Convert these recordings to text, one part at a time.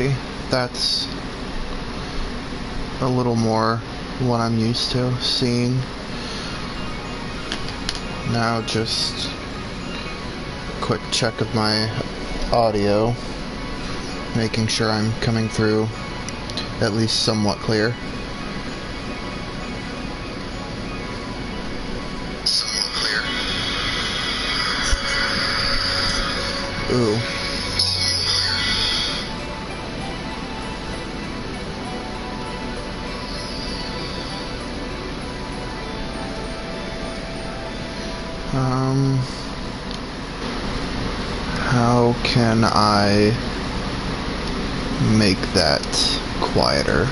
Alrighty, that's a little more what I'm used to seeing. Now just a quick check of my audio, making sure I'm coming through at least somewhat clear. Ooh. How can I make that quieter?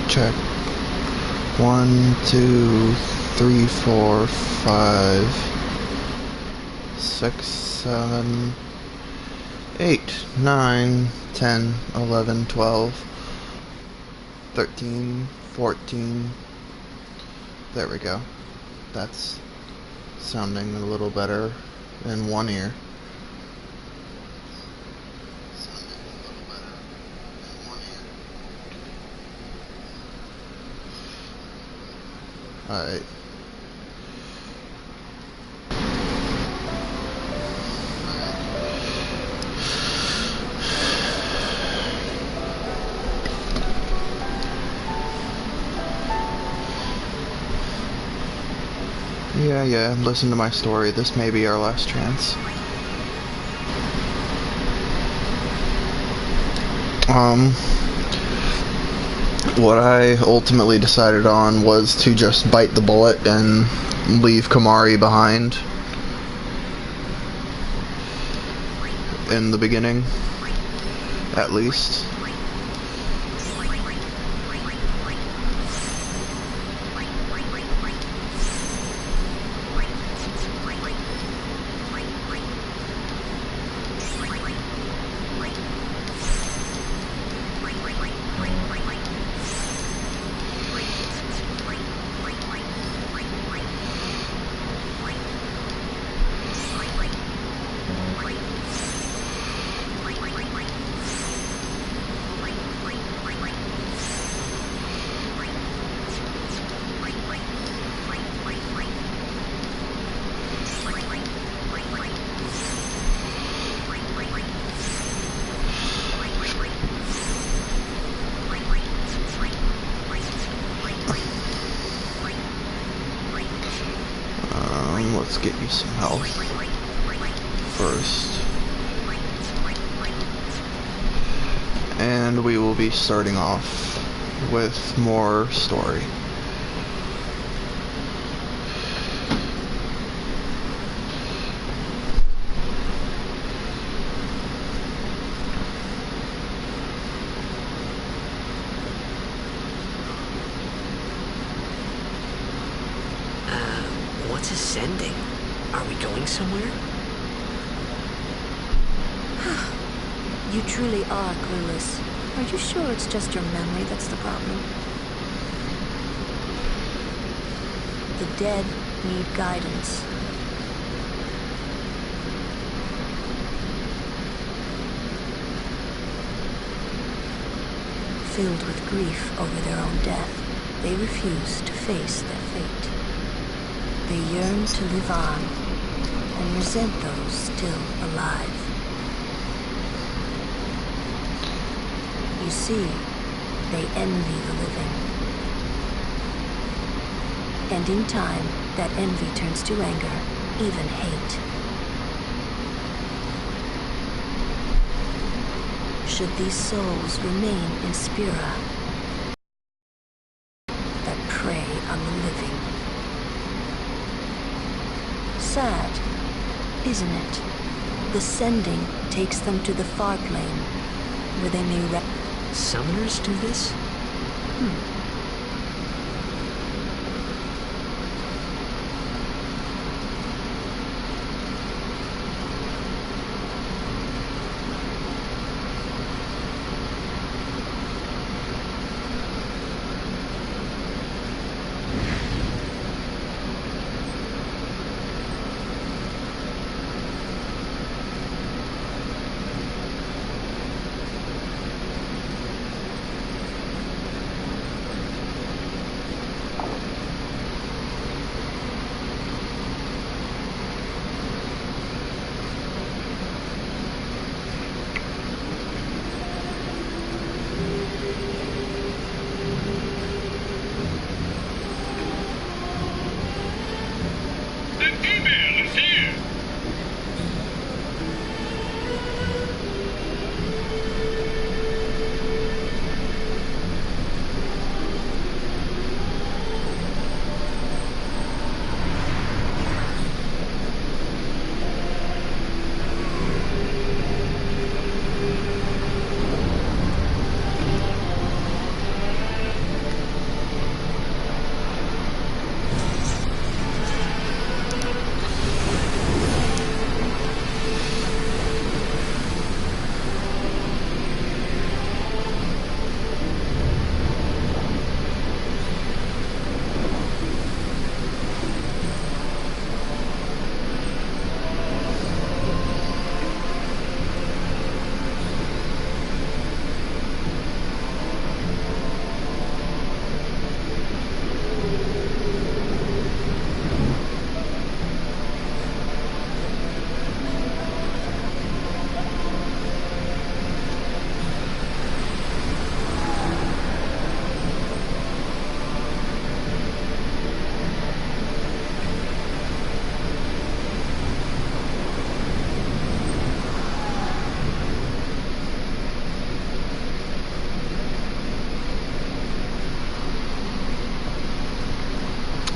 Check. 1, 2, 3, 4, 5, 6, 7, 8, 9, 10, 11, 12, 13, 14. There we go. That's sounding a little better in one ear. Alright. Yeah, listen to my story. This may be our last chance. What I ultimately decided on was to just bite the bullet and leave Kamari behind in the beginning, at least. Let's get you some health first. And we will be starting off with more story. What's ascending? Are we going somewhere? You truly are clueless. Are you sure it's just your memory that's the problem? The dead need guidance. Filled with grief over their own death, they refuse to face their fate. They yearn to live on and resent those still alive. You see, they envy the living. And in time, that envy turns to anger, even hate. Should these souls remain in Spira that prey on the living? Sad, isn't it? The sending takes them to the far plane, where they may Summoners do this?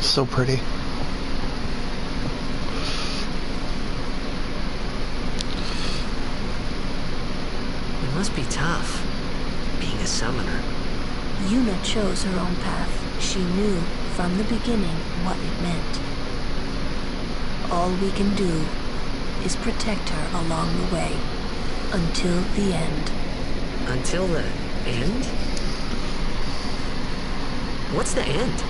So pretty. It must be tough, being a summoner. Yuna chose her own path. She knew from the beginning what it meant. All we can do is protect her along the way, until the end. Until the end? What's the end?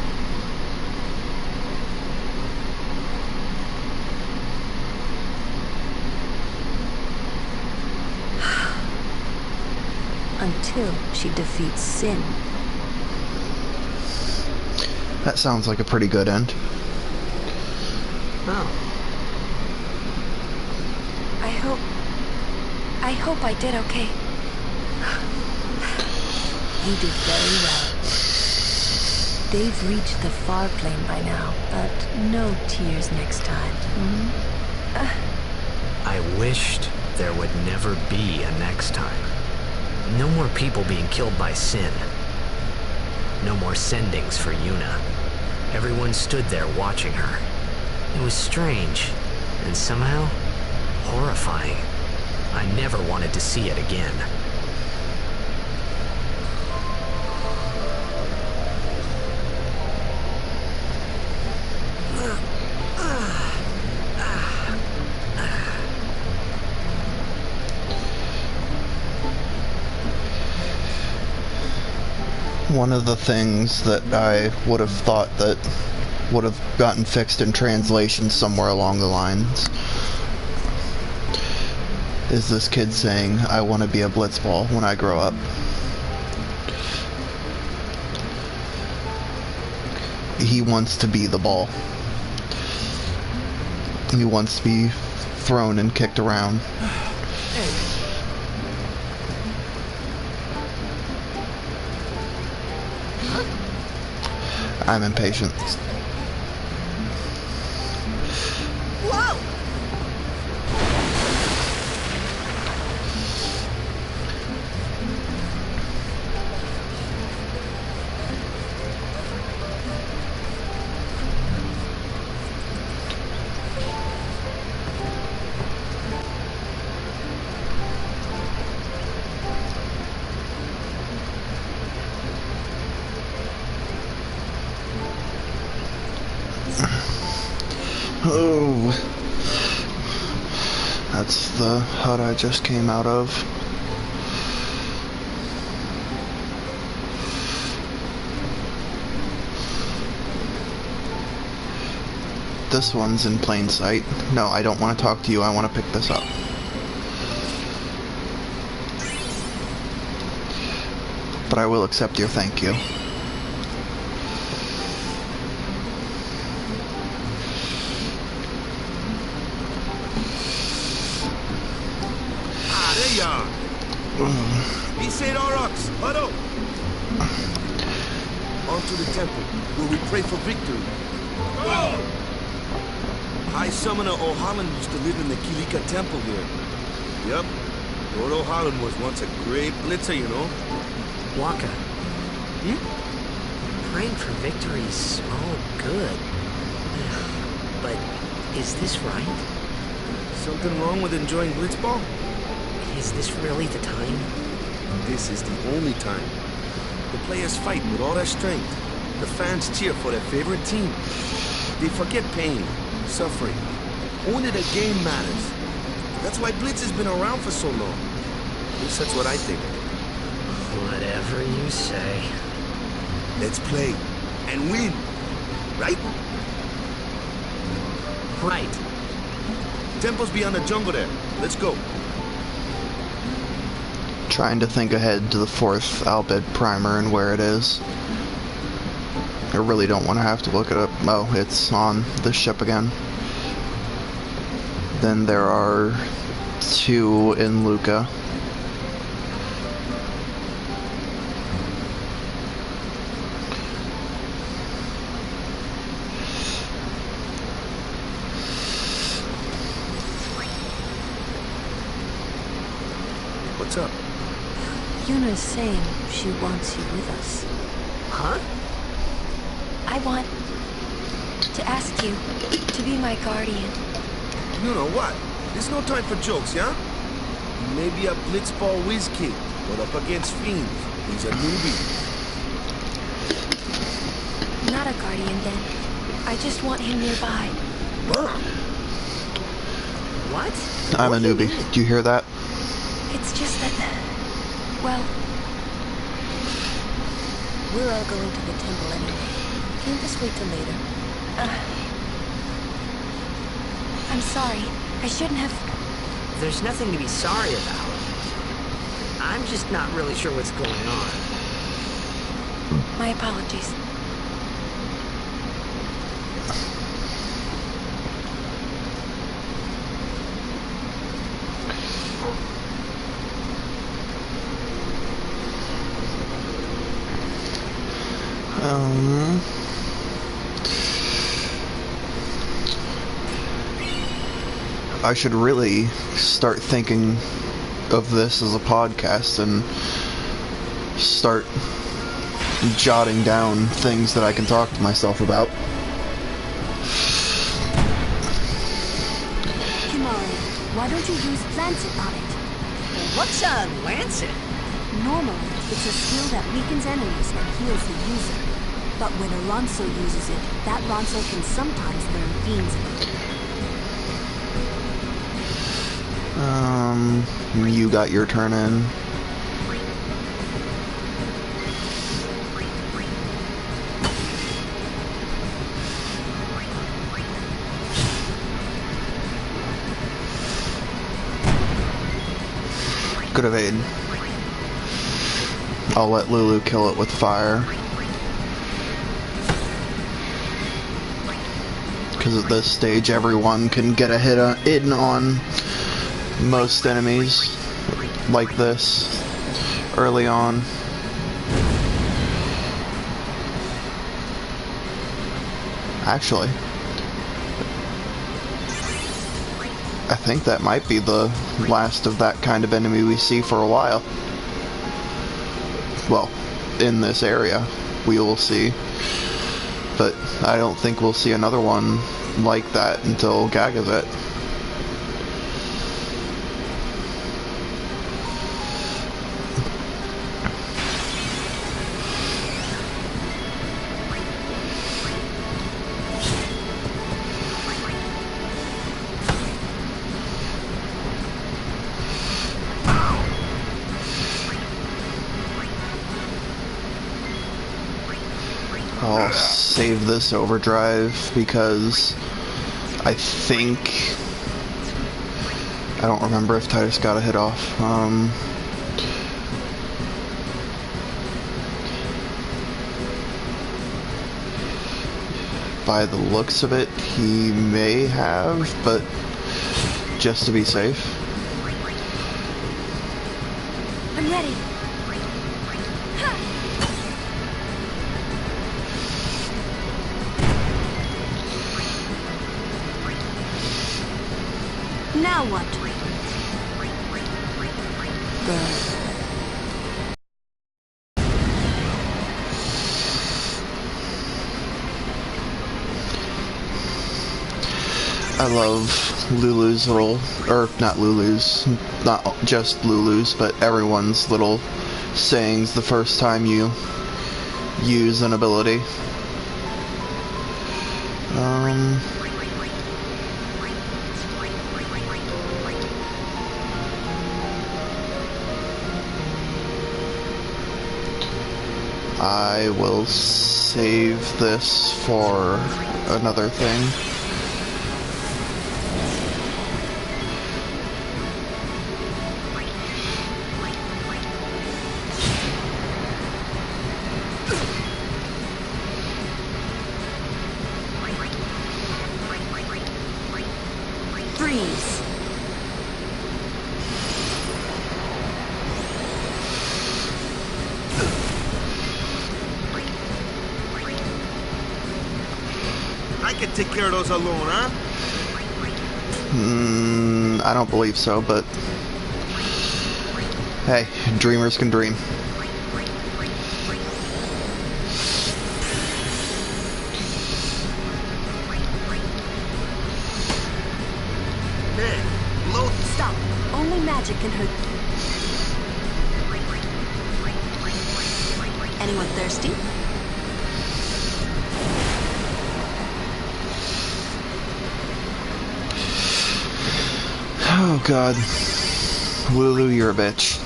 Until she defeats sin. That sounds like a pretty good end. Oh. I hope I did okay. You did very well. They've reached the far plane by now, but no tears next time. I wished there would never be a next time. No more people being killed by sin. No more sendings for Yuna. Everyone stood there watching her. It was strange, and somehow horrifying. I never wanted to see it again. One of the things that I would have thought that would have gotten fixed in translation somewhere along the lines is this kid saying, "I want to be a blitzball when I grow up." He wants to be the ball. He wants to be thrown and kicked around. I'm impatient. Whoa! Oh, that's the hut I just came out of. This one's in plain sight. No, I don't want to talk to you. I want to pick this up. But I will accept your thank you. He said Aurochs, huddle! On to the temple, where we pray for victory. Go! High Summoner O'Holland used to live in the Kilika temple here. Yep, Lord O'Holland was once a great blitzer, you know. Waka. Praying for victory's all good. But is this right? Something wrong with enjoying blitzball? Is this really the time? This is the only time. The players fight with all their strength. The fans cheer for their favorite team. They forget pain, suffering. Only the game matters. That's why Blitz has been around for so long. At least that's what I think. Whatever you say. Let's play and win, right? Right. Temple's beyond the jungle there. Let's go. Trying to think ahead to the 4th Albed primer and where it is. I really don't want to have to look it up. Oh, it's on the ship again. Then there are 2 in Luca. What's up? Yuna's saying she wants you with us. Huh? I want to ask you to be my guardian. You know what? There's no time for jokes, yeah? He may be a blitzball whiz kid, but up against fiends, he's a newbie. Not a guardian, then. I just want him nearby. What? I'm a newbie. Do you hear that? It's just that... Well... We're all going to the temple anyway. Can't this wait till later? I'm sorry. I shouldn't have... There's nothing to be sorry about. I'm just not really sure what's going on. My apologies. I should really start thinking of this as a podcast and start jotting down things that I can talk to myself about. Kimari, why don't you use Lancet on it? What's a lancet? Normally, it's a skill that weakens enemies and heals the user. But when a Ronso uses it, that Ronso can sometimes learn fiends. You got your turn in. Good evade. I'll let Lulu kill it with fire. because at this stage everyone can get a hit in on most enemies like this early on. Actually, I think that might be the last of that kind of enemy we see for a while. Well, in this area, we will see. But I don't think we'll see another one like that until Gagazet. I'll save this overdrive because I think... I don't remember if Titus got a hit off. By the looks of it, he may have, but just to be safe. I'm ready. Now what? I love Lulu's little, or not Lulu's, not just Lulu's, but everyone's little sayings the first time you use an ability. I will save this for another thing. Freeze. I can take care of those alone, huh? I don't believe so, but hey, dreamers can dream. Hey, load. Stop. Only magic can hurt. Anyone thirsty? Oh god. Lulu, you're a bitch.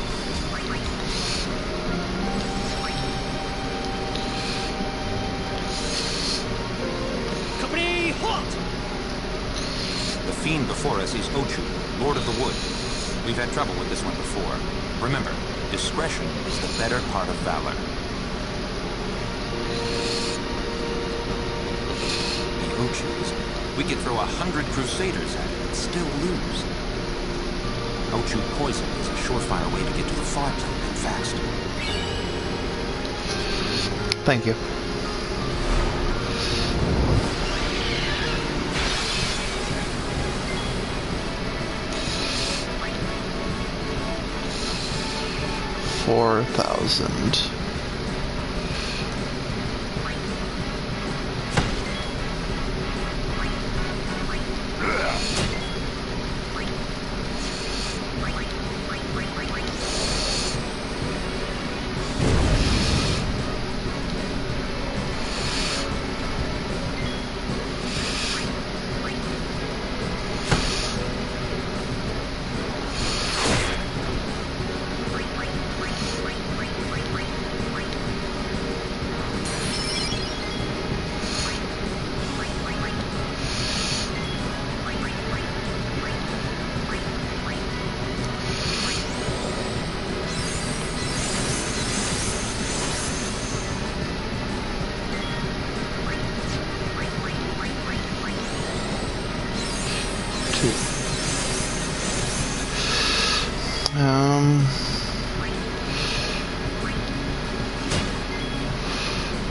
Company, halt! The fiend before us is Ochu, Lord of the Wood. We've had trouble with this one before. Remember, discretion is the better part of valor. The Ochus, we could throw 100 crusaders at it and still lose. Ochu poison is a surefire way to get to the far plane and fast. Thank you. $4,000. 2.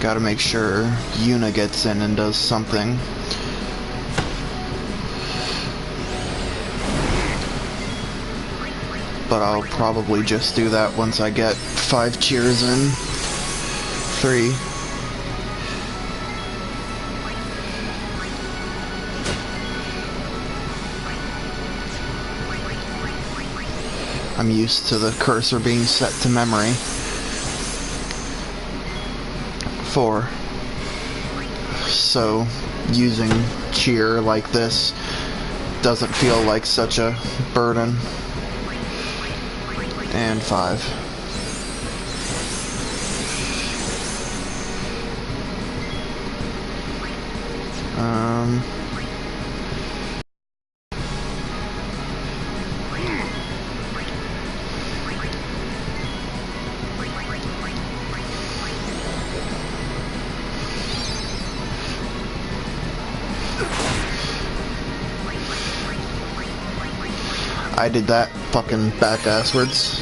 Gotta make sure Yuna gets in and does something. But I'll probably just do that once I get 5 cheers in. 3. I'm used to the cursor being set to memory. 4. So, using cheer like this doesn't feel like such a burden. And 5. I did that fucking back-asswards.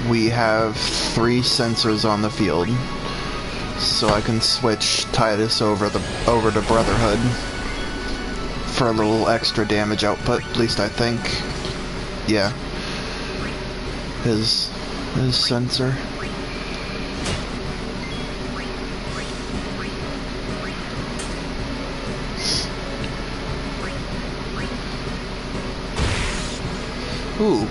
We have 3 sensors on the field, so I can switch Titus over to Brotherhood for a little extra damage output, at least I think. Yeah. His sensor. Ooh.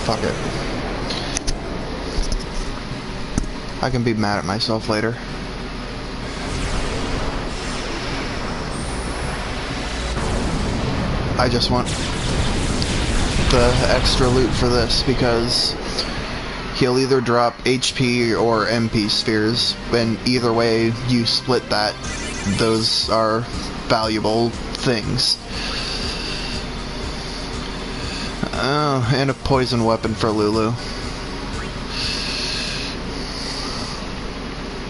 Fuck it. I can be mad at myself later. I just want the extra loot for this because he'll either drop HP or MP spheres, and either way you split that, those are valuable things. Oh, and a poison weapon for Lulu.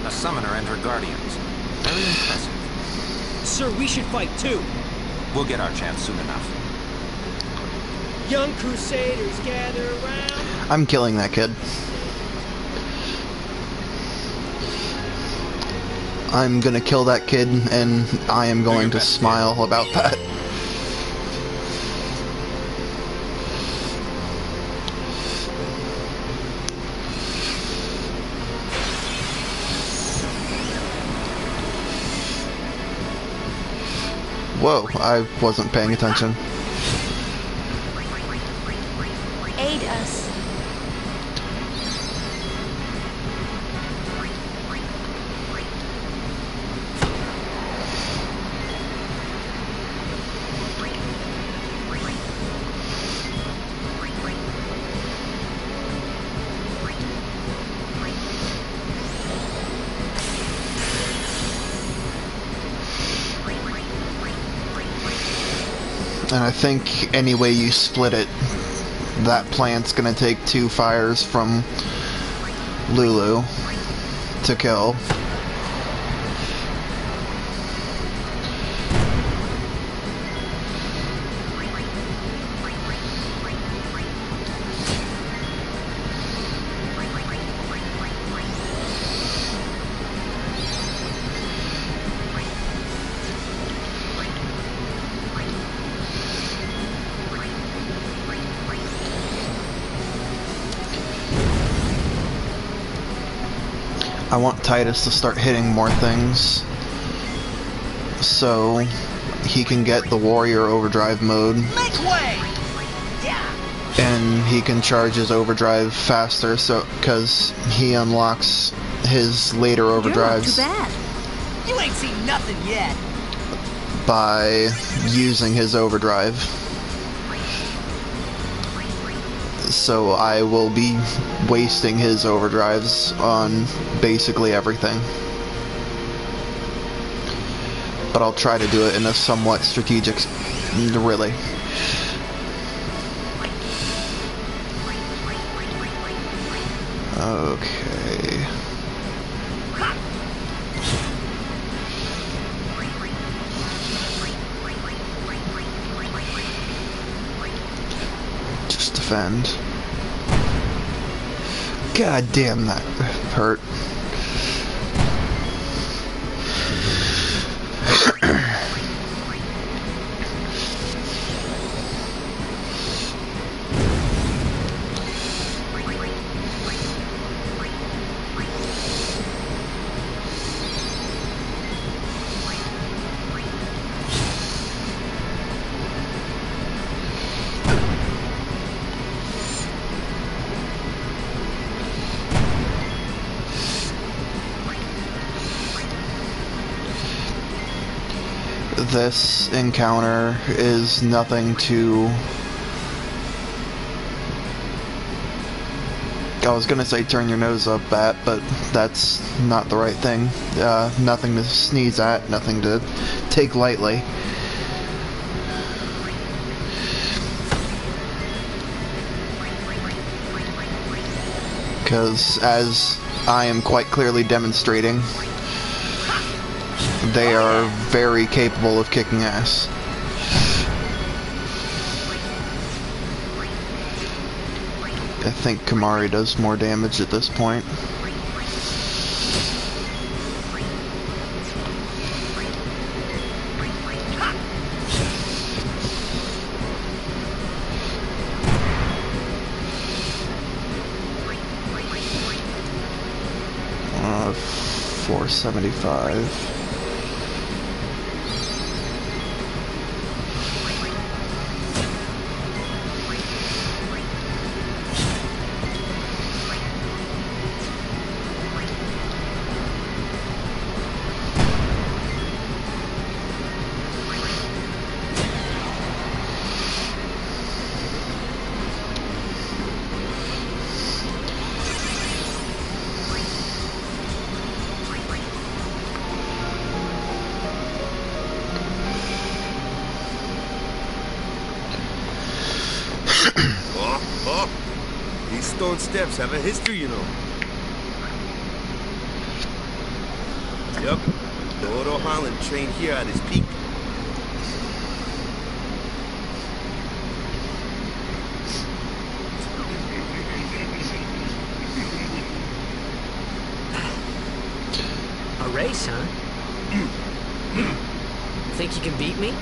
A summoner and her guardians. Very impressive. Sir, we should fight too. We'll get our chance soon enough. Young Crusaders gather around. I'm killing that kid. I'm gonna kill that kid, and I am going to smile about that. Whoa, I wasn't paying attention. Aid us. And I think any way you split it, that plant's gonna take 2 fires from Lulu to kill. I want Titus to start hitting more things so he can get the warrior overdrive mode. Make way! Yeah! And he can charge his overdrive faster, so because he unlocks his later overdrives You're not too bad. You ain't seen nothing yet. by using his overdrive. So I will be wasting his overdrives on basically everything. But I'll try to do it in a somewhat strategic... really. Okay. Just defend. God damn, that hurt. This encounter is nothing to... I was gonna say turn your nose up at, but that's not the right thing. Nothing to sneeze at, nothing to take lightly. Because, as I am quite clearly demonstrating, they are very capable of kicking ass. I think Kamari does more damage at this point. Uh, 475. These stone steps have a history, you know. Yup. Lord O'Holland trained here at his peak. A race, huh? Think you can beat me?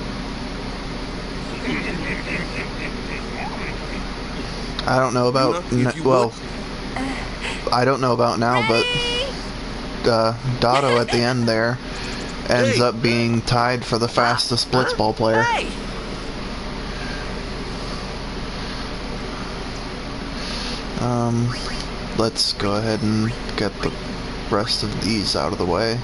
I don't know about... well, I don't know about now, but Dotto at the end there ends up being tied for the fastest blitzball player. Hey! Let's go ahead and get the rest of these out of the way.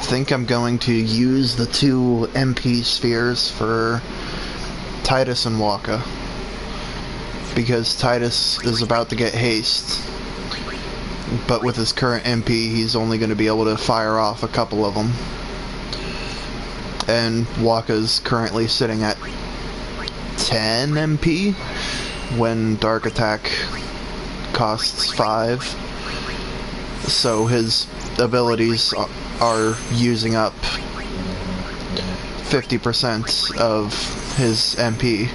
think I'm going to use the 2 MP spheres for Titus and Waka, because Titus is about to get haste, but with his current MP he's only going to be able to fire off a couple of them, and Waka's currently sitting at 10 MP when Dark Attack costs 5, so his abilities are using up 50% of his MP,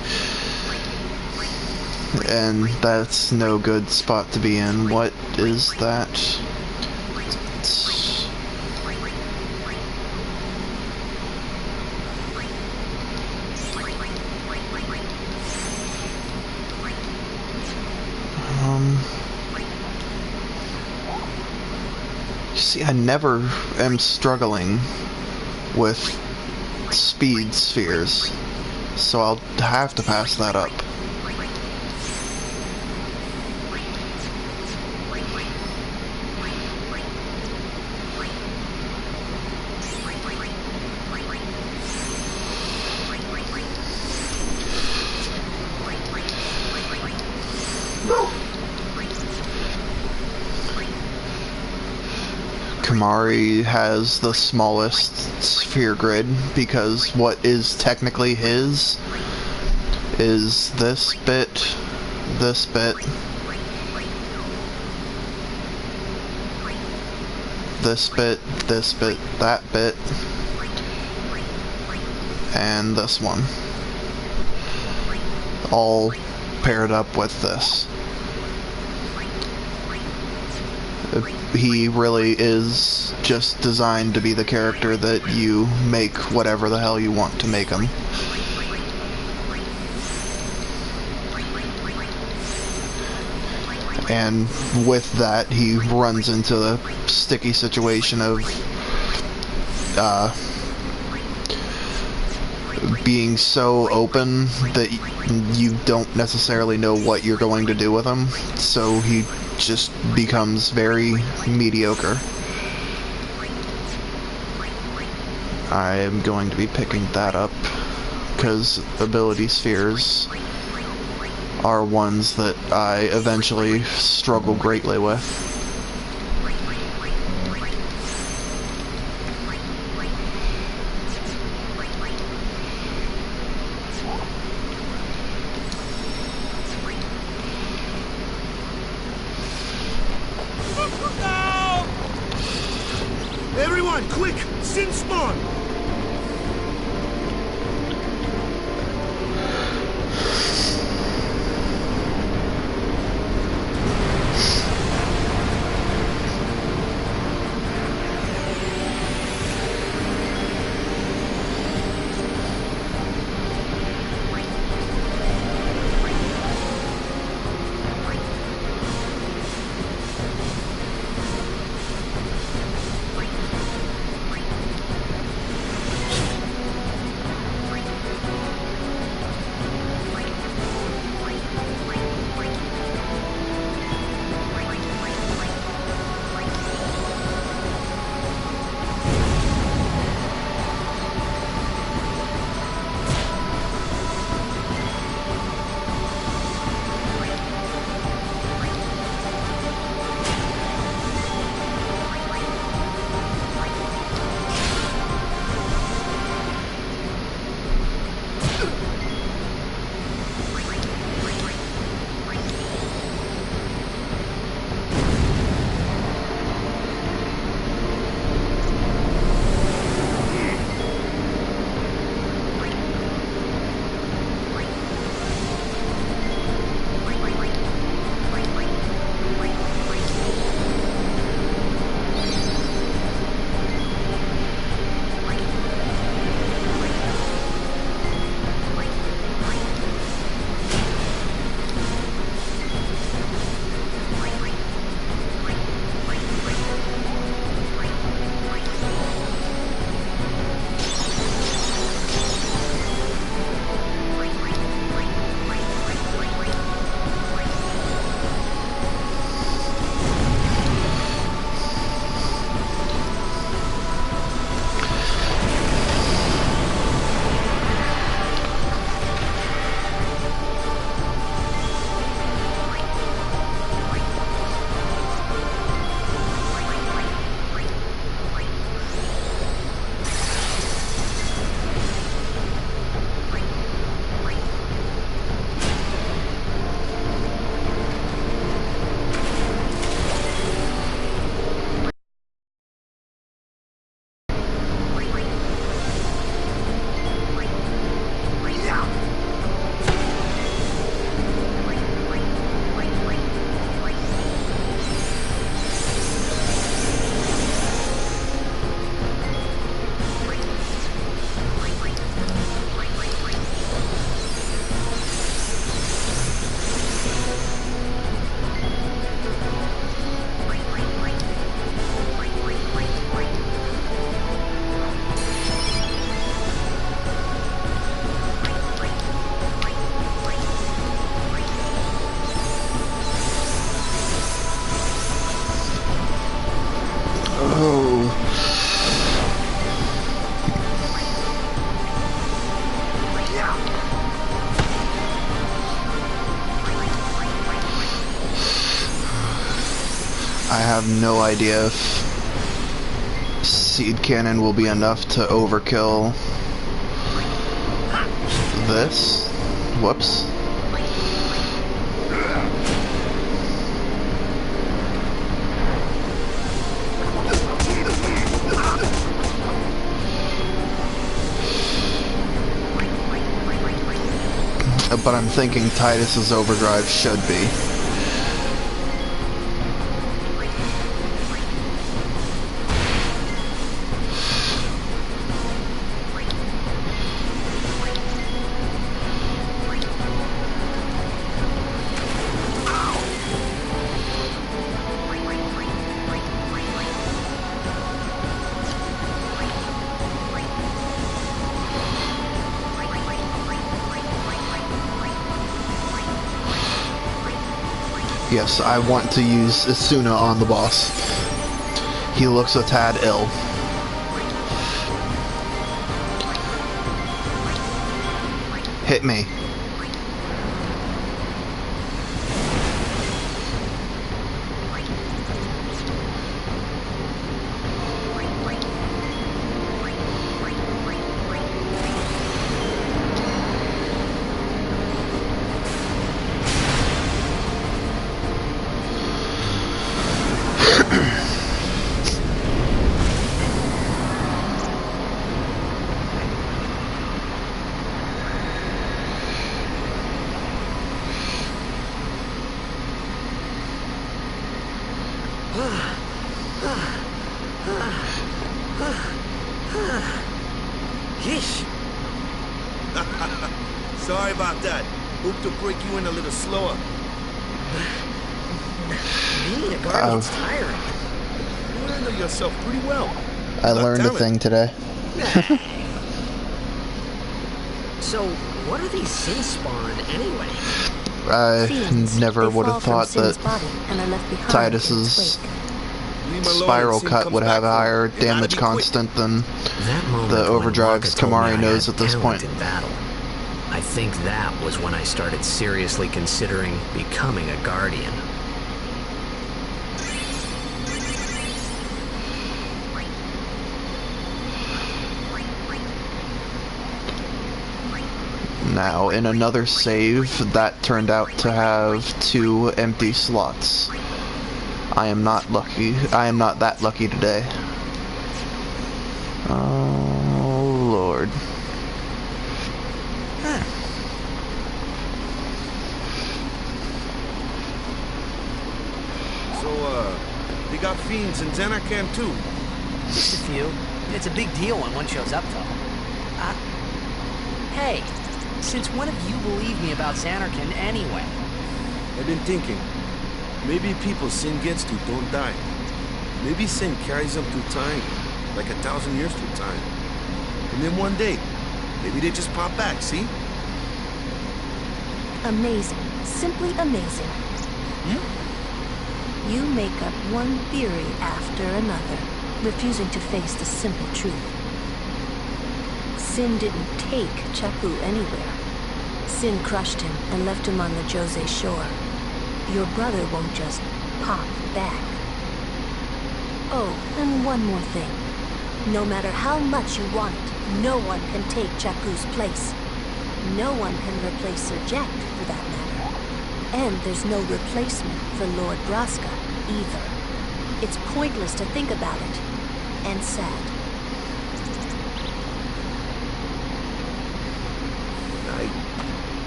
and that's no good spot to be in. What is that? See, I never am struggling with speed spheres, so I'll have to pass that up. Kamari has the smallest sphere grid because what is technically his is this bit, this bit, this bit, this bit, that bit, and this one. All paired up with this. He really is just designed to be the character that you make whatever the hell you want to make him. And with that, he runs into the sticky situation of being so open that you don't necessarily know what you're going to do with him, so he just becomes very mediocre. I am going to be picking that up because ability spheres are ones that I eventually struggle greatly with. Everyone, quick! Sin spawn! I have no idea if seed cannon will be enough to overkill this. Whoops. But I'm thinking Titus's overdrive should be. Yes, I want to use Isuna on the boss. He looks a tad ill. Hit me. Yeesh. Sorry about that. Hope to break you in a little slower. Being a guardian's tiring. You handle yourself pretty well. I learned a thing today. So, what are these sin spawn anyway? I Fiends, never they would fall have from thought Sin's that body and are left behind in its Titus's wake. Leave him alone spiral and see him cut comes would have a back for higher him. You gotta damage be quick. constant than That moment the when overdrives Waka told me Kamari I knows had at this talent point. in battle. I think that was when I started seriously considering becoming a guardian. Now, in another save, that turned out to have 2 empty slots. I am not lucky. I am not that lucky today. Oh, Lord. So, they got fiends in Xanarkand too. Just a few. It's a big deal when one shows up, though. Hey, since when have you believed me about Xanarkand anyway? I've been thinking. Maybe people Sin gets to don't die. Maybe Sin carries them through time, like 1,000 years through time. And then one day, maybe they just pop back, see? Amazing. Simply amazing. You make up one theory after another, refusing to face the simple truth. Sin didn't take Chapu anywhere. Sin crushed him and left him on the Jose shore. Your brother won't just pop back. Oh, and one more thing. No matter how much you want it, no one can take Chapu's place. No one can replace Sir Jack, for that matter. And there's no replacement for Lord Braska, either. It's pointless to think about it. And sad.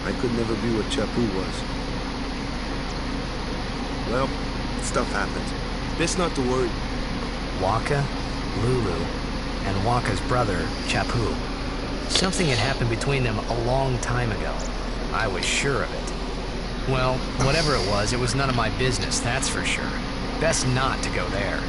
I could never be what Chapu was. Well, stuff happens. Best not to worry. Waka, Lulu, and Waka's brother, Chapu. Something had happened between them a long time ago. I was sure of it. Well, whatever it was none of my business, that's for sure. Best not to go there.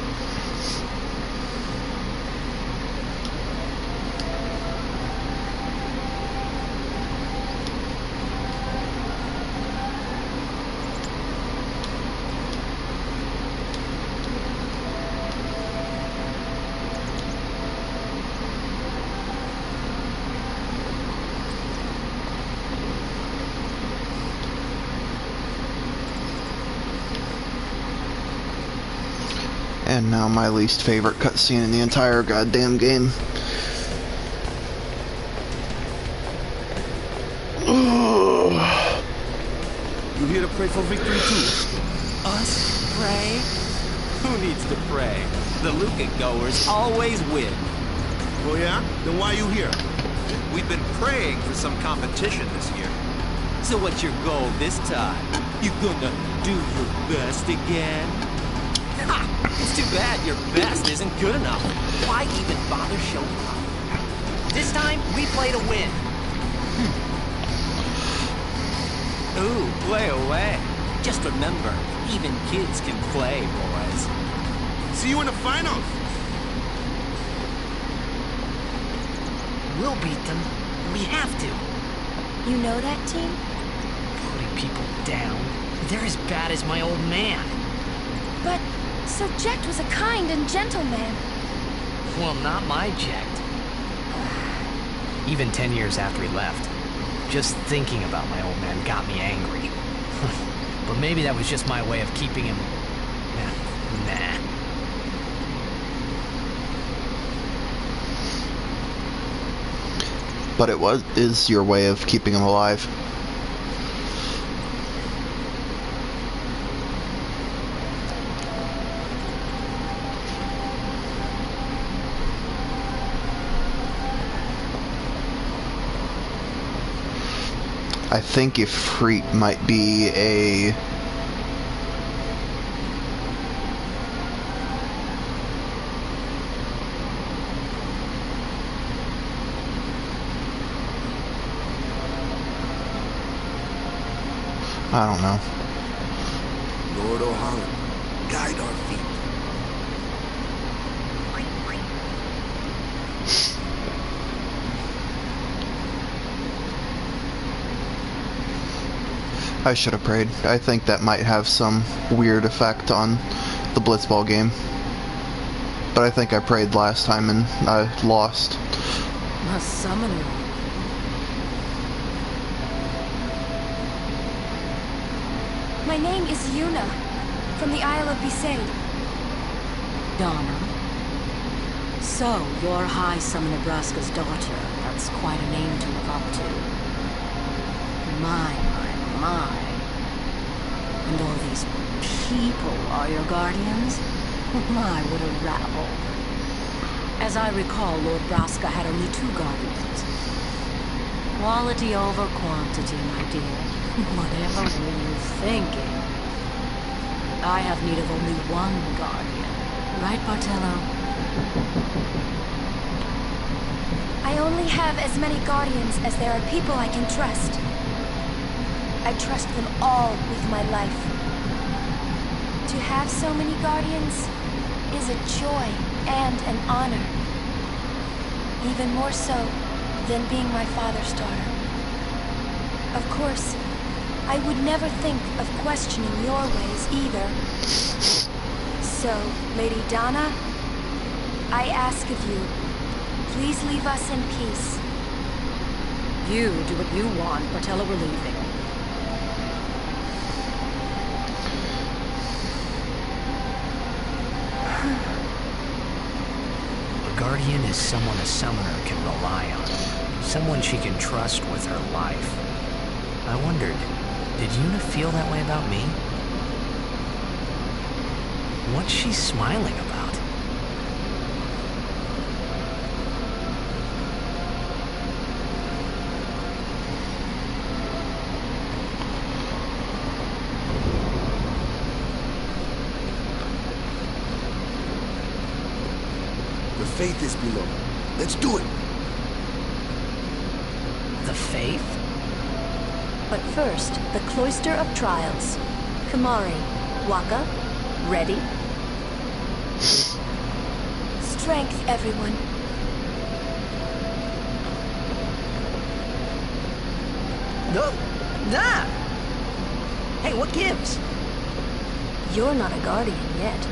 And now my least favorite cutscene in the entire goddamn game. You here to pray for victory too? Us? Pray? Who needs to pray? The Luca goers always win. Oh yeah? Then why you here? We've been praying for some competition this year. So what's your goal this time? You gonna do your best again? Ha! It's too bad your best isn't good enough. Why even bother showing up? This time, we play to win. Ooh, play away. Just remember, even kids can play, boys. See you in the finals. We'll beat them. We have to. You know that team? Putting people down. They're as bad as my old man. But Sir Jekt was a kind and gentle man. Well, not my Jekt. Even 10 years after he left, just thinking about my old man got me angry. But maybe that was just my way of keeping him... Nah. But it is your way of keeping him alive. I think Ifrit might be a... I don't know. Lord O'Holland, guide our feet. I should have prayed. I think that might have some weird effect on the Blitzball game. But I think I prayed last time and I lost. A summoner. My name is Yuna, from the Isle of Besaid. Donna. So, you're High Summoner Braska's daughter. That's quite a name to live up to. My. And all these people are your guardians? My, what a rabble. As I recall, Lord Braska had only 2 guardians. Quality over quantity, my dear. Whatever were you thinking? I have need of only 1 guardian. Right, Bartello? I only have as many guardians as there are people I can trust. I trust them all with my life. To have so many guardians is a joy and an honor. Even more so than being my father's daughter. Of course, I would never think of questioning your ways either. So, Lady Donna, I ask of you, please leave us in peace. You do what you want, Bartello, we're leaving. A guardian is someone a summoner can rely on. Someone she can trust with her life. I wondered, did Yuna feel that way about me? What's she smiling about? The faith is below. Let's do it. The faith? But first, the Cloister of Trials. Kamari, Waka, ready? Strength, everyone. No! Nah! Hey, what gives? You're not a guardian yet.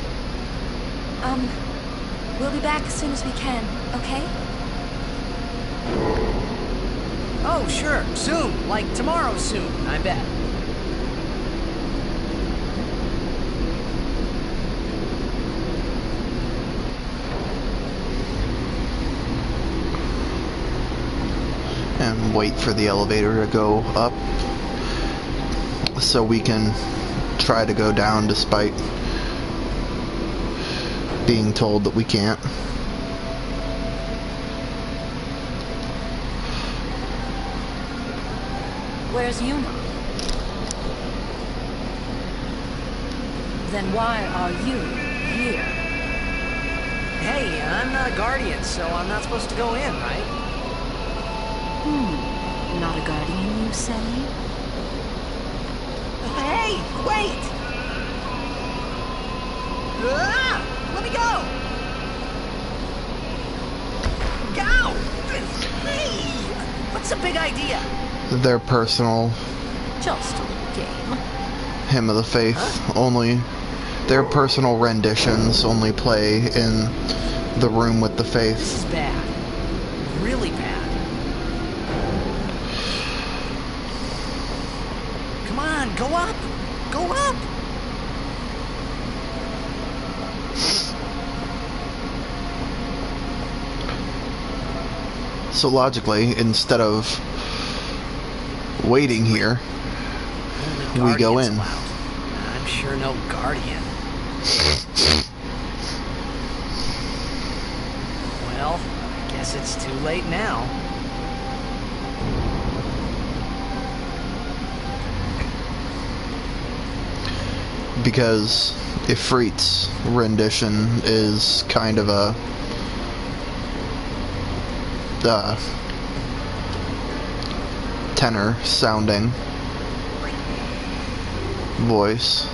We'll be back as soon as we can, okay? Oh, sure. Soon. Like tomorrow soon, I bet. and wait for the elevator to go up so we can try to go down despite being told that we can't. Where's Yuna? Then why are you here? Hey, I'm not a guardian, so I'm not supposed to go in, right? Not a guardian, you say? Hey, wait! Ah, let me go! Go! Hey! What's the big idea? Their personal Just a little game. hymn of the faith. Only their personal renditions only play in the room with the This faith. is bad. Really bad. Come on, go up! Go up! So logically, instead of waiting here, Only we go guardians in. allowed. I'm sure no guardian. Well, I guess it's too late now. Because Ifrit's rendition is kind of a tenor sounding voice.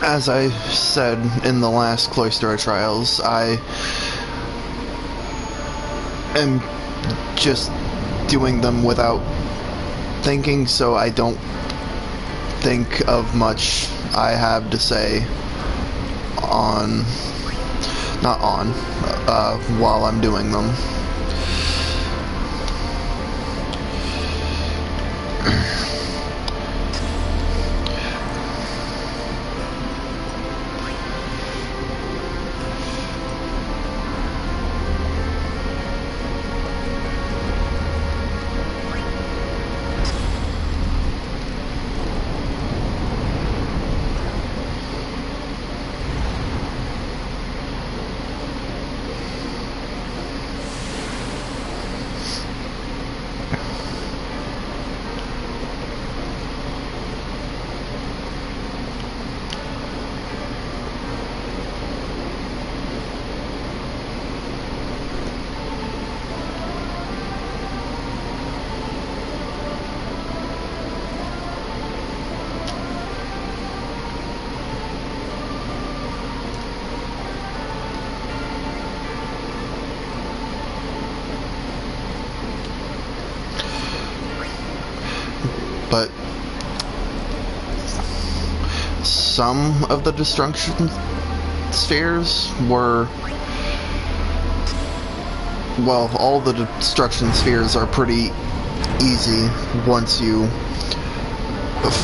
As I said in the last Cloister Trials, I am just doing them without thinking, so I don't think of much I have to say on, not on, while I'm doing them. But some of the destruction spheres were, well, all the destruction spheres are pretty easy once you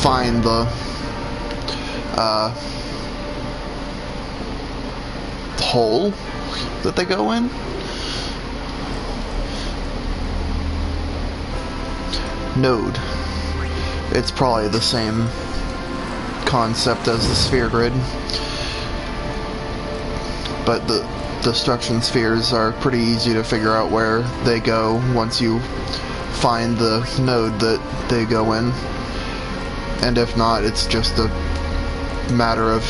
find the hole that they go in. Node. It's probably the same concept as the sphere grid, but the destruction spheres are pretty easy to figure out where they go once you find the node that they go in, and if not, it's just a matter of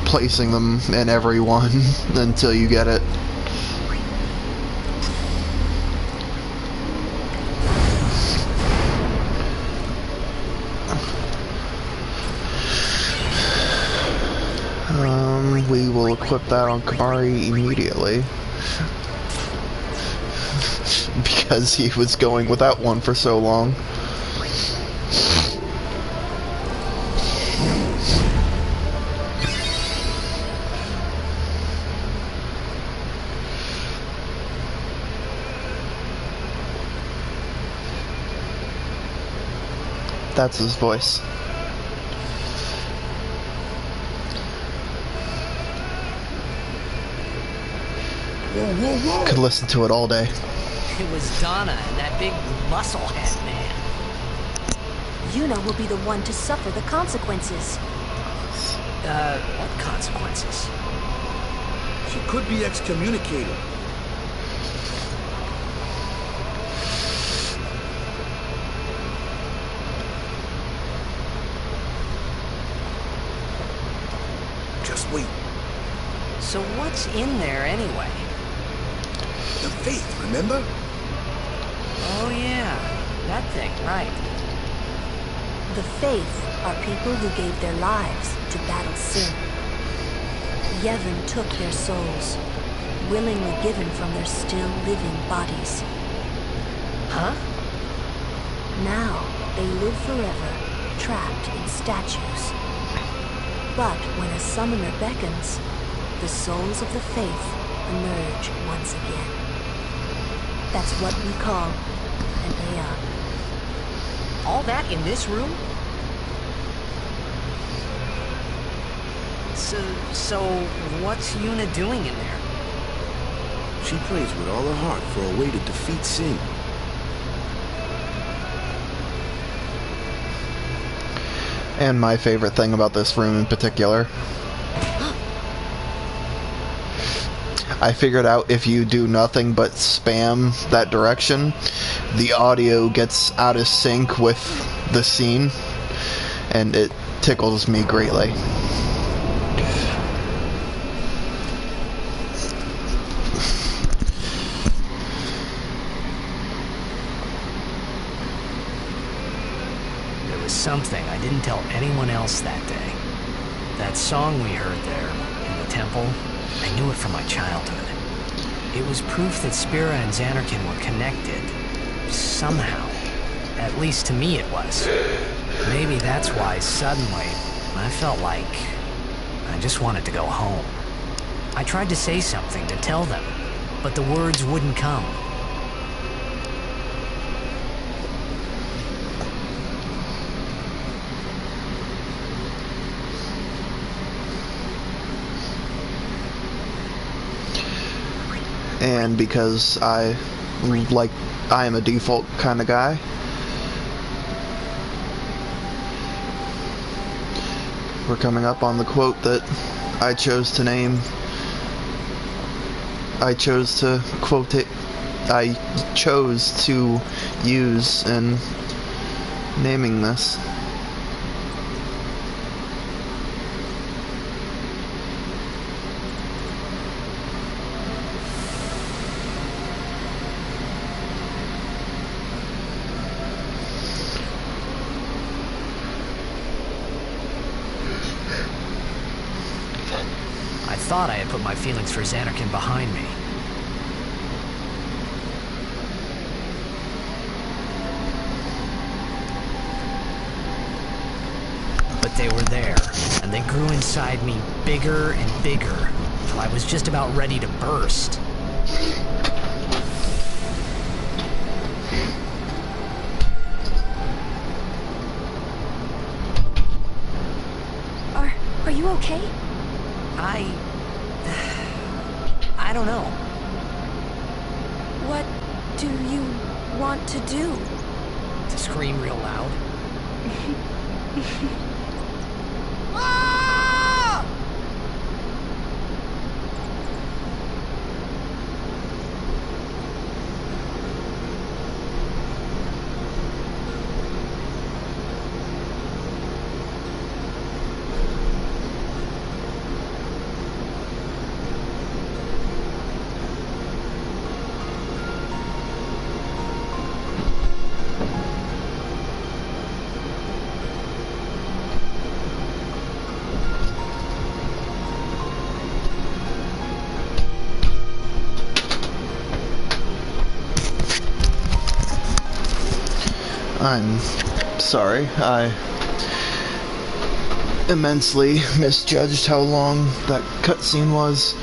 placing them in every one until you get it. we will equip that on Kamari immediately. Because he was going without one for so long. That's his voice. Whoa, whoa, whoa! Could listen to it all day. It was Donna and that big musclehead man. Yuna will be the one to suffer the consequences. What consequences? She could be excommunicated. Just wait. So what's in there anyway? The faith, remember? Oh yeah, that thing, right. The Faith are people who gave their lives to battle sin. Yevon took their souls, willingly given from their still living bodies. Huh? Now they live forever, trapped in statues. But when a summoner beckons, the souls of the Faith emerge once again. That's what we call an Aeon. All that in this room? So what's Yuna doing in there? She prays with all her heart for a way to defeat sin. And my favorite thing about this room in particular, I figured out if you do nothing but spam that direction, the audio gets out of sync with the scene, and it tickles me greatly. There was something I didn't tell anyone else that day. That song we heard there, in the temple, I knew it from my childhood. It was proof that Spira and Xanarkin were connected. Somehow. At least to me it was. Maybe that's why suddenly I felt like I just wanted to go home. I tried to say something to tell them, but the words wouldn't come. And because I am a default kind of guy, we're coming up on the quote that I chose to name. I chose to quote it. I chose to use in naming this. I thought I had put my feelings for Xanarkin behind me. But they were there, and they grew inside me bigger and bigger, till I was just about ready to burst. Are you okay? I don't know. What do you want to do? To scream real loud. I'm sorry. I immensely misjudged how long that cutscene was.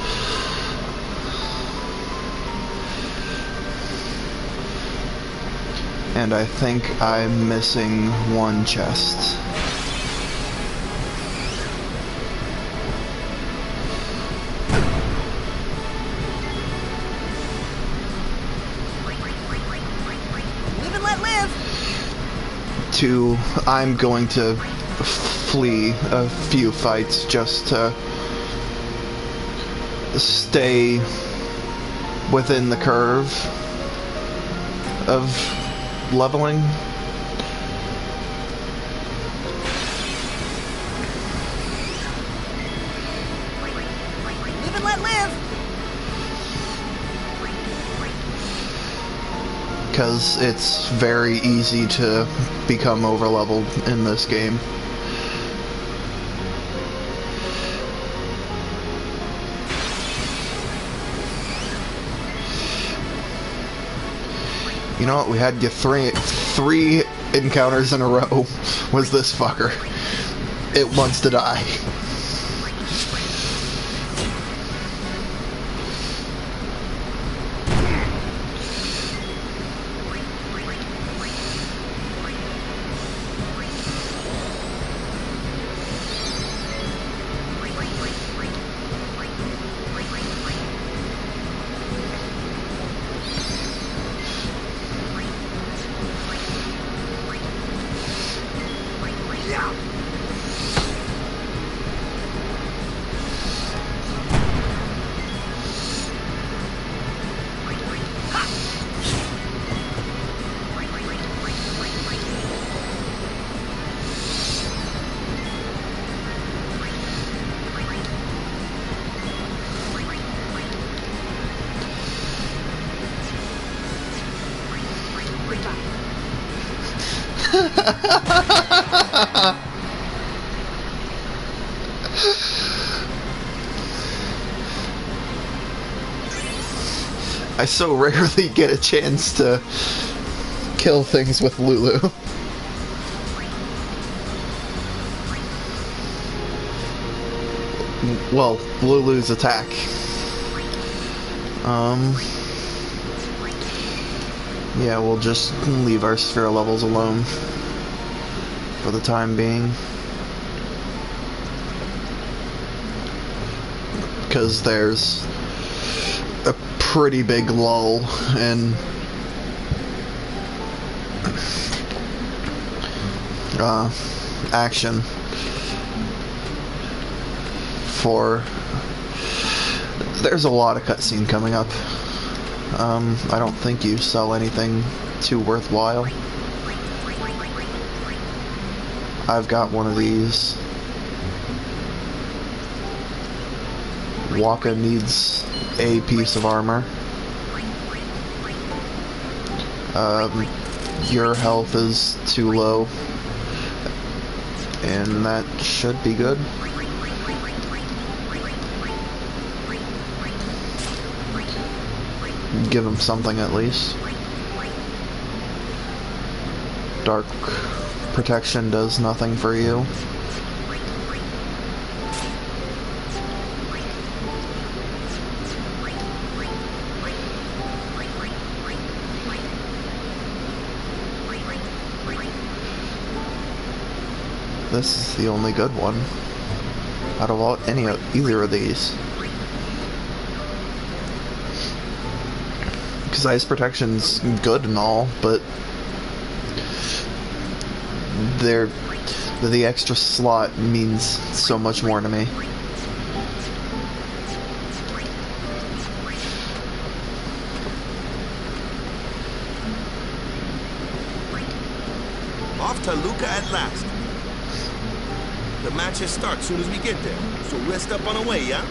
And I think I'm missing one chest. Live and let live! I'm going to flee a few fights just to stay within the curve of leveling. Live and let live! Because it's very easy to become overleveled in this game. You know what? We had you three encounters in a row. Was this fucker? It wants to die. I so rarely get a chance to kill things with Lulu. Well, Lulu's attack. Yeah, we'll just leave our sphere levels alone for the time being. Because there's a pretty big lull in action for... There's a lot of cutscene coming up. I don't think you sell anything too worthwhile. I've got one of these. Waka needs a piece of armor. Your health is too low, and that should be good. Give him something at least. Dark protection does nothing for you. This is the only good one out of either of these. Because ice protection's good and all, but the extra slot means so much more to me. Off to Luca at last. The matches start soon as we get there, so rest up on the way, yeah?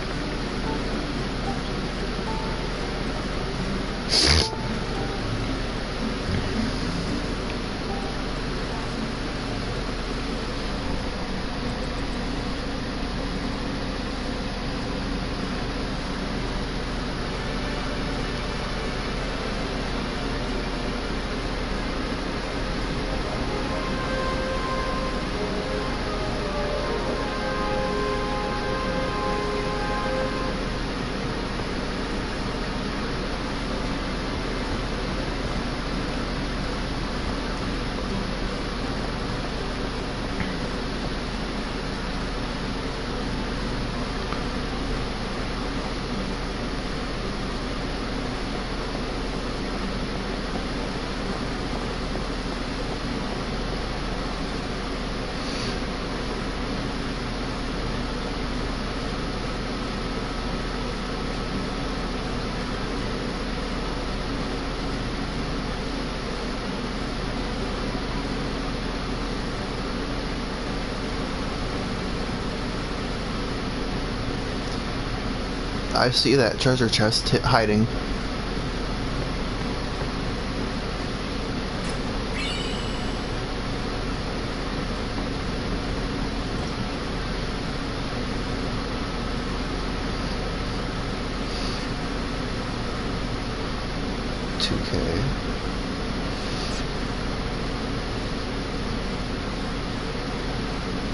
I see that treasure chest hiding.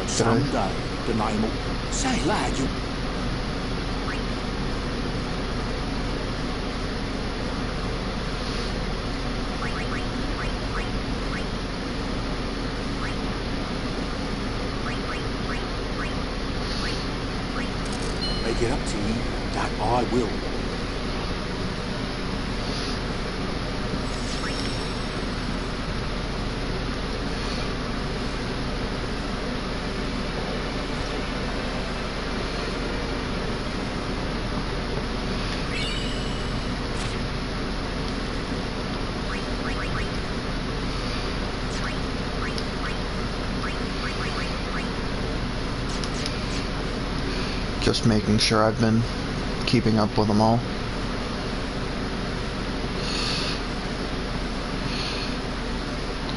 Someday, the name will say, lad, you. Make it up to you, that I will. Just making sure I've been keeping up with them all.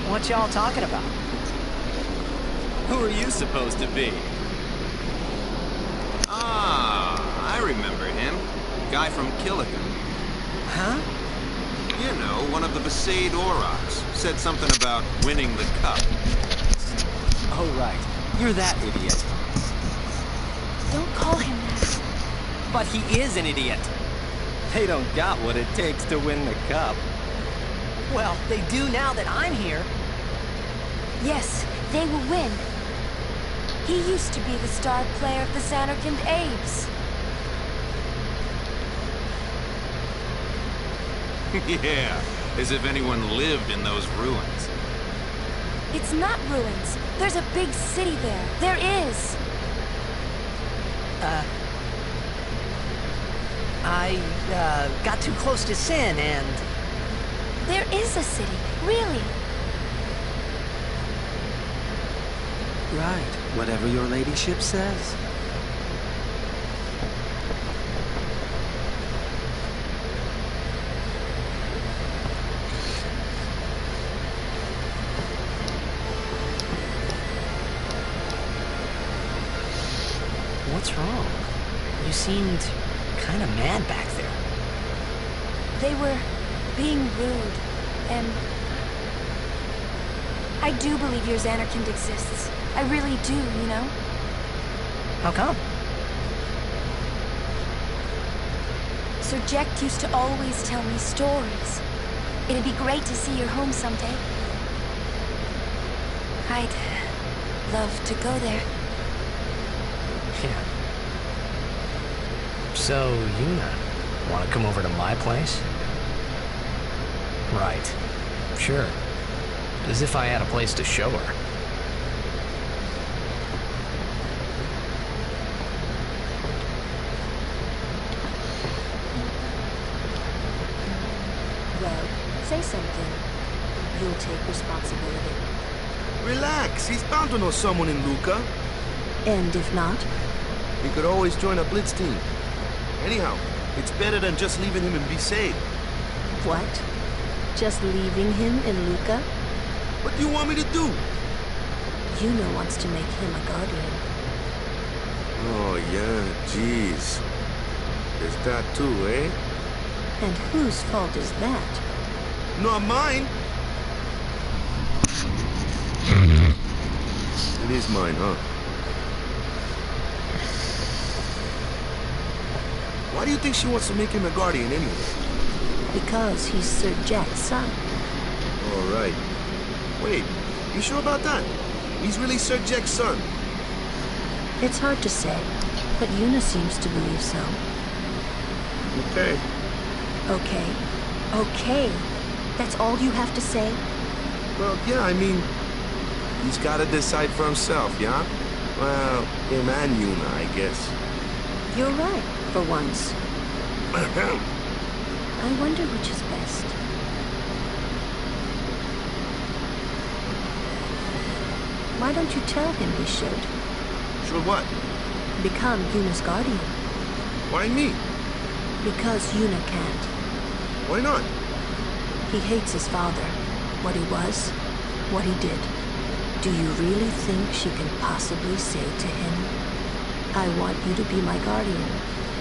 What y'all talking about? Who are you supposed to be? Ah, I remember him. Guy from Killigan. Huh? You know, one of the Besaid Aurochs. Said something about winning the cup. Oh, right. You're that idiot. Don't call him that. But he is an idiot. They don't got what it takes to win the cup. Well, they do now that I'm here. Yes, they will win. He used to be the star player of the Xanarkand Apes. Yeah, as if anyone lived in those ruins. It's not ruins. There's a big city there. There is. I got too close to Sin and... There is a city, really. Right, whatever your ladyship says. What's wrong? You seemed kind of mad back there. They were being rude, and... I do believe your Xanarkand exists. I really do, you know? How come? Sir Jekt used to always tell me stories. It'd be great to see your home someday. I'd love to go there. Yeah. So, Yuna, want to come over to my place? Right. Sure. As if I had a place to show her. Well, say something. You'll take responsibility. Relax, he's bound to know someone in Luca. And if not? He could always join a blitz team. Anyhow, it's better than just leaving him in Besaid. What? Just leaving him in Luca? What do you want me to do? Yuna wants to make him a guardian. Oh, yeah, jeez. There's that too, eh? And whose fault is that? Not mine. It is mine, huh? Why do you think she wants to make him a guardian anyway? Because he's Sir Jekt's son. All right. Wait, you sure about that? He's really Sir Jekt's son? It's hard to say, but Yuna seems to believe so. Okay. Okay. Okay. That's all you have to say? Well, yeah, I mean, he's got to decide for himself, yeah? Well, him and Yuna, I guess. You're right, for once. I wonder which is best. Why don't you tell him he should? Sure what? Become Yuna's guardian. Why me? Because Yuna can't. Why not? He hates his father. What he was, what he did. Do you really think she can possibly say to him, I want you to be my guardian,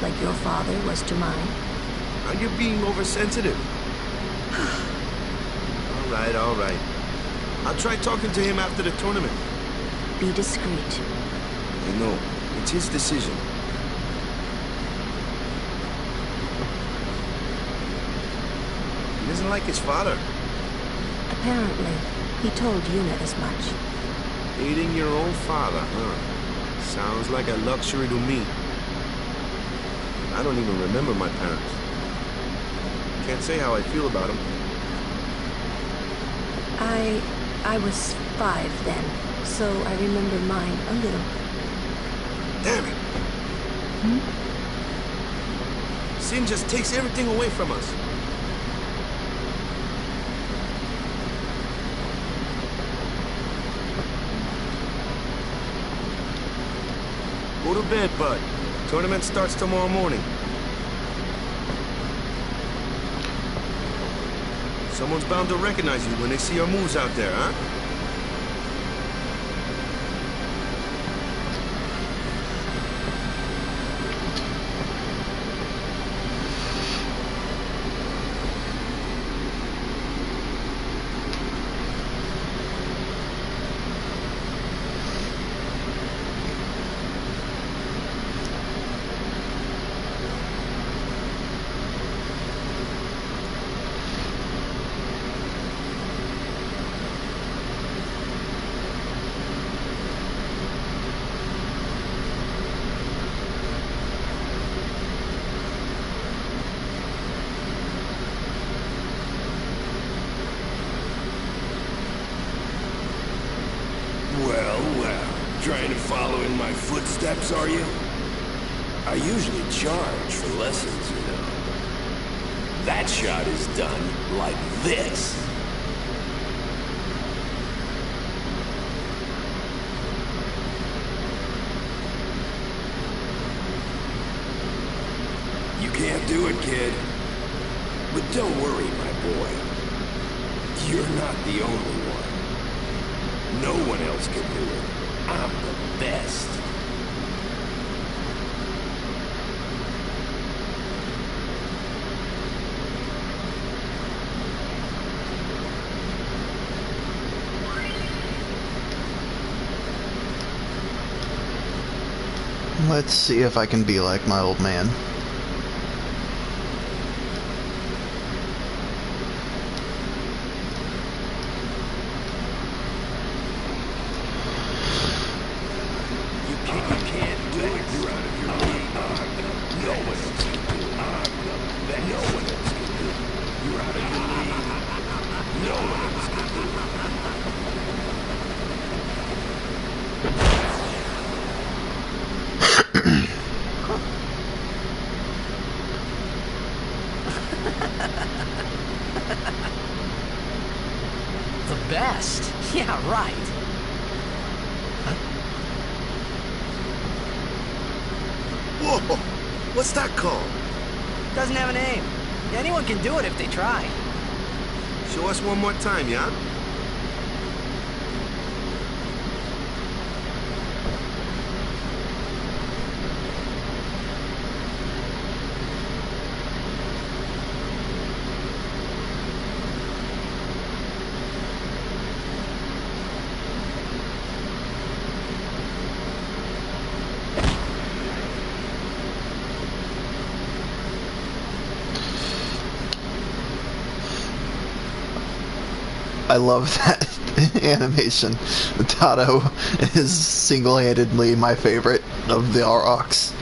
like your father was to mine? Now you're being oversensitive. All right. I'll try talking to him after the tournament. Be discreet. I know. It's his decision. He doesn't like his father. Apparently, he told Yuna as much. Hating your own father, huh? Sounds like a luxury to me. I don't even remember my parents. Can't say how I feel about them. I was 5 then, so I remember mine a little. Damn it! Sin just takes everything away from us. Go to bed, bud. Tournament starts tomorrow morning. Someone's bound to recognize you when they see our moves out there, huh? Trying to follow in my footsteps, are you? I usually charge for lessons, you know. That shot is done like this. You can't do it, kid. But don't worry, my boy. You're not the only one. No one else can do it. I'm the best. Let's see if I can be like my old man. The best? Yeah, right. Whoa! What's that called? Doesn't have a name. Anyone can do it if they try. Show us one more time, yeah? I love that animation. Tato is single-handedly my favorite of the Aurochs.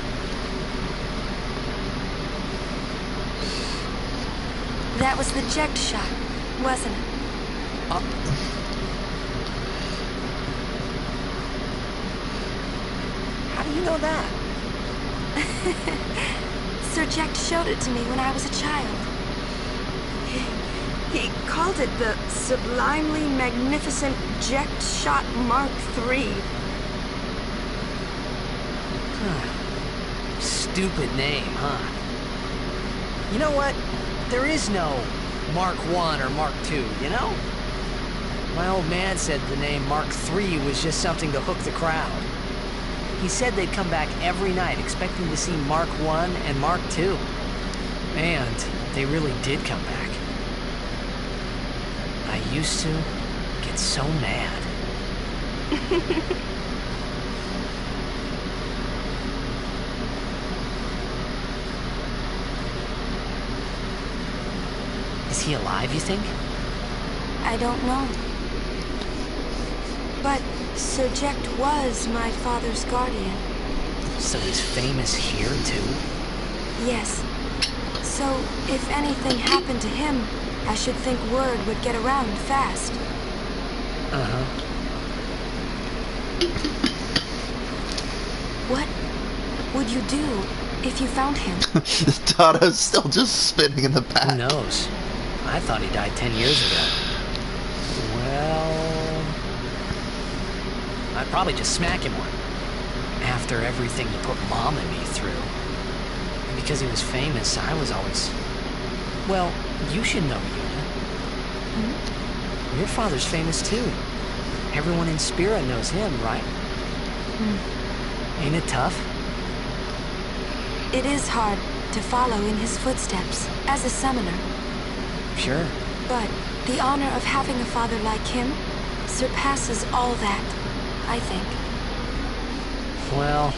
That was the eject shot, wasn't it? How do you know that? Sir Jack showed it to me when I was a child. He called it the Sublimely Magnificent Eject Shot Mark III. Stupid name, huh? You know what? There is no Mark 1 or Mark 2, you know? My old man said the name Mark 3 was just something to hook the crowd. He said they'd come back every night expecting to see Mark 1 and Mark 2. And they really did come back. I used to get so mad. Is he alive, you think? I don't know. But Sir Jecht was my father's guardian. So he's famous here, too? Yes. So, if anything happened to him, I should think word would get around fast. Uh-huh. What would you do if you found him? Tato's still just spinning in the back. Who knows? I thought he died 10 years ago. Well... I'd probably just smack him one. After everything he put Mom and me through. And because he was famous, I was always... Well, you should know, Yuna. Your father's famous, too. Everyone in Spira knows him, right? Ain't it tough? It is hard to follow in his footsteps as a summoner. Sure. But the honor of having a father like him surpasses all that, I think. Well,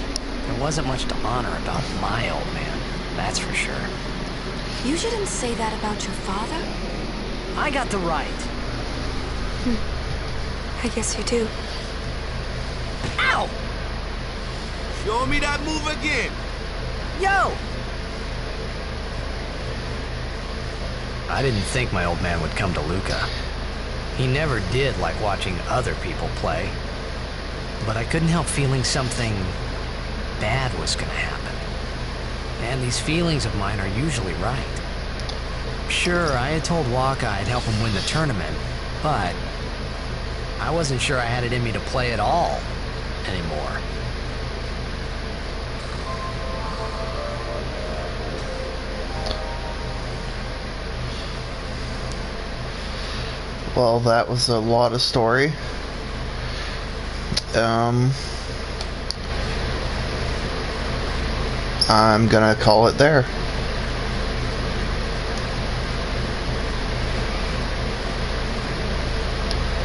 there wasn't much to honor about my old man, that's for sure. You shouldn't say that about your father. I got the right. I guess you do. Ow! Show me that move again. Yo! I didn't think my old man would come to Luca. He never did like watching other people play. But I couldn't help feeling something bad was gonna happen. And these feelings of mine are usually right. Sure, I had told Waka I'd help him win the tournament, but I wasn't sure I had it in me to play at all anymore. Well, that was a lot of story. I'm gonna call it there.